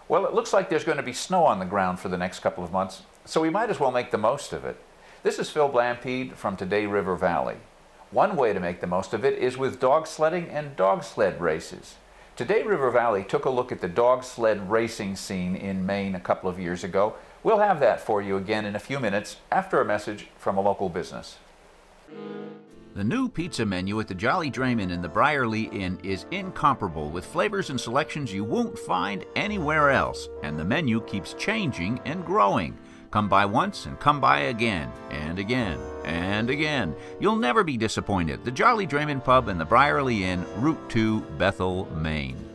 Well, it looks like there's going to be snow on the ground for the next couple of months, so we might as well make the most of it. This is Phil Blampede from Today River Valley. One way to make the most of it is with dog sledding and dog sled races. Today River Valley took a look at the dog sled racing scene in Maine a couple of years ago. We'll have that for you again in a few minutes after a message from a local business. The new pizza menu at the Jolly Drayman in the Briarly Inn is incomparable, with flavors and selections you won't find anywhere else, and the menu keeps changing and growing. Come by once and come by again, and again, and again. You'll never be disappointed. The Jolly Drayman Pub and the Briarly Inn, Route 2, Bethel, Maine.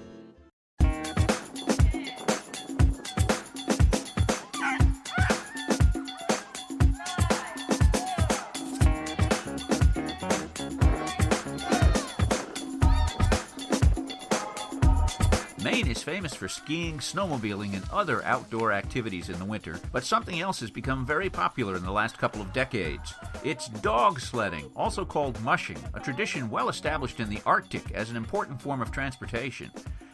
Maine is famous for skiing, snowmobiling, and other outdoor activities in the winter, but something else has become very popular in the last couple of decades. It's dog sledding, also called mushing, a tradition well established in the Arctic as an important form of transportation.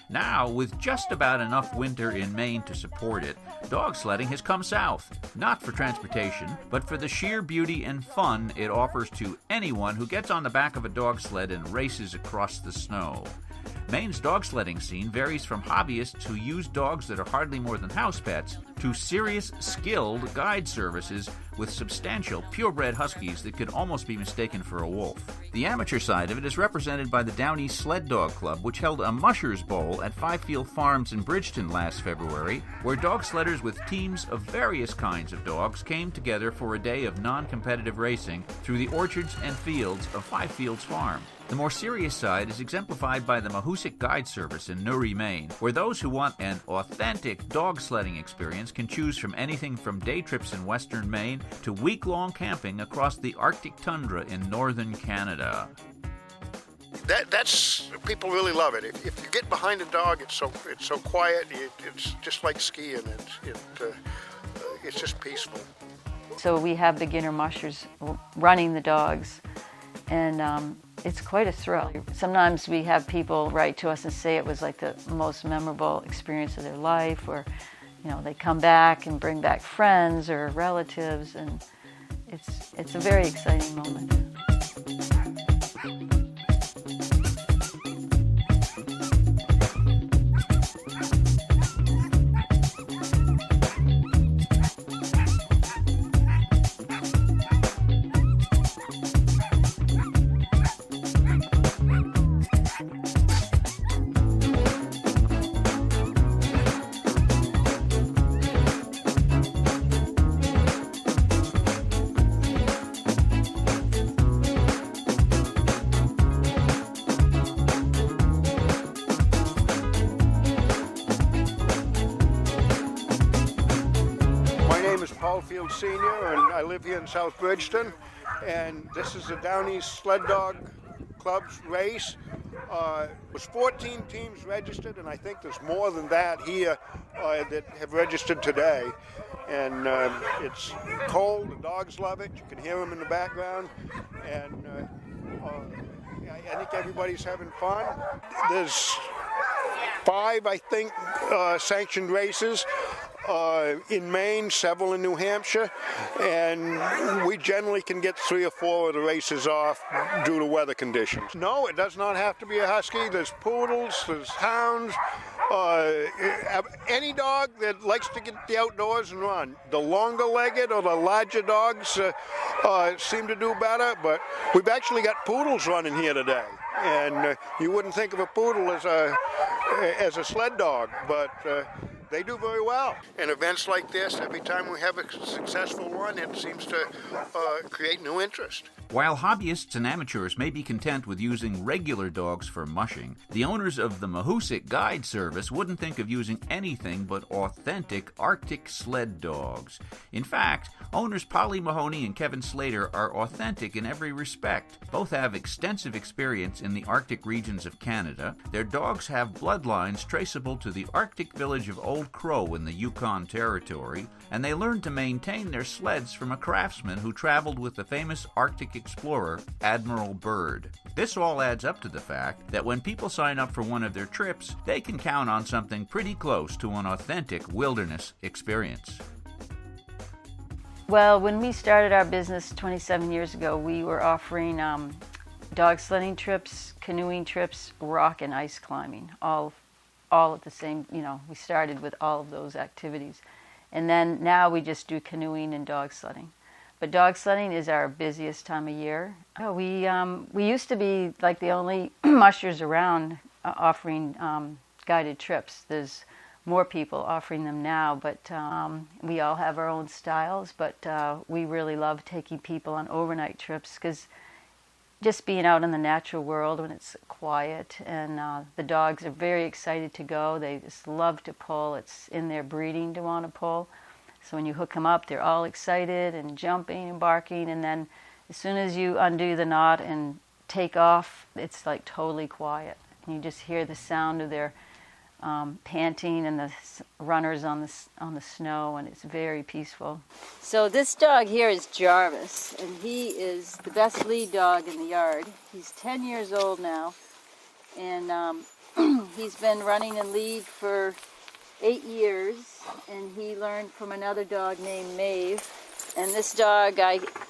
Now, with just about enough winter in Maine to support it, dog sledding has come south, not for transportation, but for the sheer beauty and fun it offers to anyone who gets on the back of a dog sled and races across the snow. Maine's dog sledding scene varies from hobbyists who use dogs that are hardly more than house pets to serious, skilled guide services with substantial, purebred huskies that could almost be mistaken for a wolf. The amateur side of it is represented by the Downey Sled Dog Club, which held a Mushers Bowl at Five Field Farms in Bridgeton last February, where dog sledders with teams of various kinds of dogs came together for a day of non-competitive racing through the orchards and fields of Five Fields Farm. The more serious side is exemplified by the Mahoosic Guide Service in Newry, Maine, where those who want an authentic dog sledding experience can choose from anything from day trips in western Maine to week-long camping across the Arctic tundra in northern Canada. That's people really love it. If you get behind a dog, it's so quiet. It's just like skiing. It's just peaceful. So we have beginner mushers running the dogs, and it's quite a thrill. Sometimes we have people write to us and say it was like the most memorable experience of their life, or they come back and bring back friends or relatives, and it's a very exciting moment. Senior, and I live here in South Bridgeton, and this is the Downey Sled Dog Club's race. Was 14 teams registered, and I think there's more than that here that have registered today. And it's cold, the dogs love it, you can hear them in the background, and I think everybody's having fun. There's 5, I think, sanctioned races. In Maine, several in New Hampshire, and we generally can get 3 or 4 of the races off due to weather conditions. No, it does not have to be a husky. There's poodles, there's hounds, any dog that likes to get the outdoors and run. The longer-legged or the larger dogs seem to do better, but we've actually got poodles running here today, and you wouldn't think of a poodle as a sled dog, but they do very well. And events like this, every time we have a successful one, it seems to create new interest. While hobbyists and amateurs may be content with using regular dogs for mushing, the owners of the Mahoosic Guide Service wouldn't think of using anything but authentic Arctic sled dogs. In fact, owners Polly Mahoney and Kevin Slater are authentic in every respect. Both have extensive experience in the Arctic regions of Canada. Their dogs have bloodlines traceable to the Arctic village of Old Old Crow in the Yukon Territory, and they learned to maintain their sleds from a craftsman who traveled with the famous Arctic explorer, Admiral Byrd. This all adds up to the fact that when people sign up for one of their trips, they can count on something pretty close to an authentic wilderness experience. Well, when we started our business 27 years ago, we were offering dog sledding trips, canoeing trips, rock and ice climbing, all at the same, we started with all of those activities. And then now we just do canoeing and dog sledding. But dog sledding is our busiest time of year. We used to be like the only mushers around offering guided trips. There's more people offering them now, but we all have our own styles, but we really love taking people on overnight trips because just being out in the natural world when it's quiet, and the dogs are very excited to go. They just love to pull. It's in their breeding to want to pull. So when you hook them up, they're all excited and jumping and barking, and then as soon as you undo the knot and take off, it's like totally quiet. And you just hear the sound of their panting and the runners on the snow, and it's very peaceful. So this dog here is Jarvis, and he is the best lead dog in the yard. He's 10 years old now, and he's been running in lead for 8 years, and he learned from another dog named Maeve. And this dog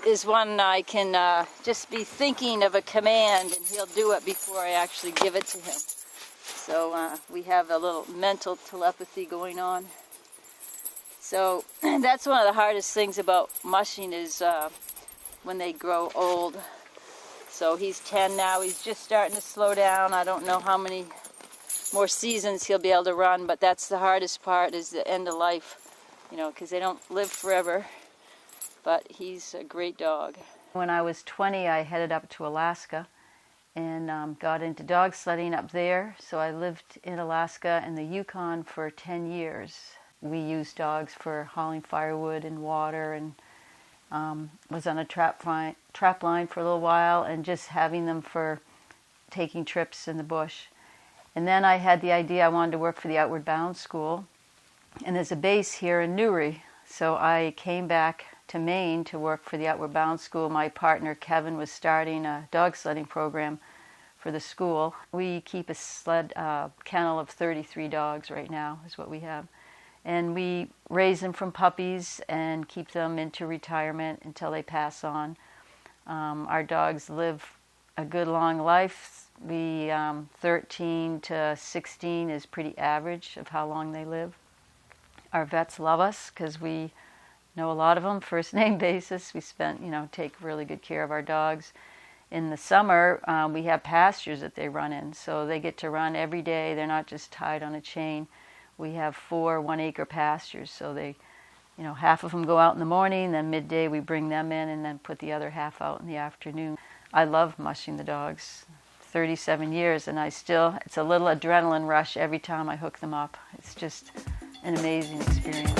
is one I can just be thinking of a command, and he'll do it before I actually give it to him. So we have a little mental telepathy going on. So that's one of the hardest things about mushing is when they grow old. So he's 10 now. He's just starting to slow down. I don't know how many more seasons he'll be able to run, but that's the hardest part, is the end of life, because they don't live forever. But he's a great dog. When I was 20, I headed up to Alaska and got into dog sledding up there. So I lived in Alaska and the Yukon for 10 years. We used dogs for hauling firewood and water, and was on a trap line for a little while, and just having them for taking trips in the bush. And then I had the idea I wanted to work for the Outward Bound School, and there's a base here in Newry. So I came back to Maine to work for the Outward Bound School. My partner Kevin was starting a dog sledding program for the school. We keep a sled kennel of 33 dogs right now is what we have. And we raise them from puppies and keep them into retirement until they pass on. Our dogs live a good long life. 13 to 16 is pretty average of how long they live. Our vets love us because we know a lot of them, first name basis. We take really good care of our dogs. In the summer, we have pastures that they run in, so they get to run every day. They're not just tied on a chain. We have 4 1-acre pastures, so they, half of them go out in the morning, then midday we bring them in, and then put the other half out in the afternoon. I love mushing the dogs. 37 years, and it's a little adrenaline rush every time I hook them up. It's just an amazing experience.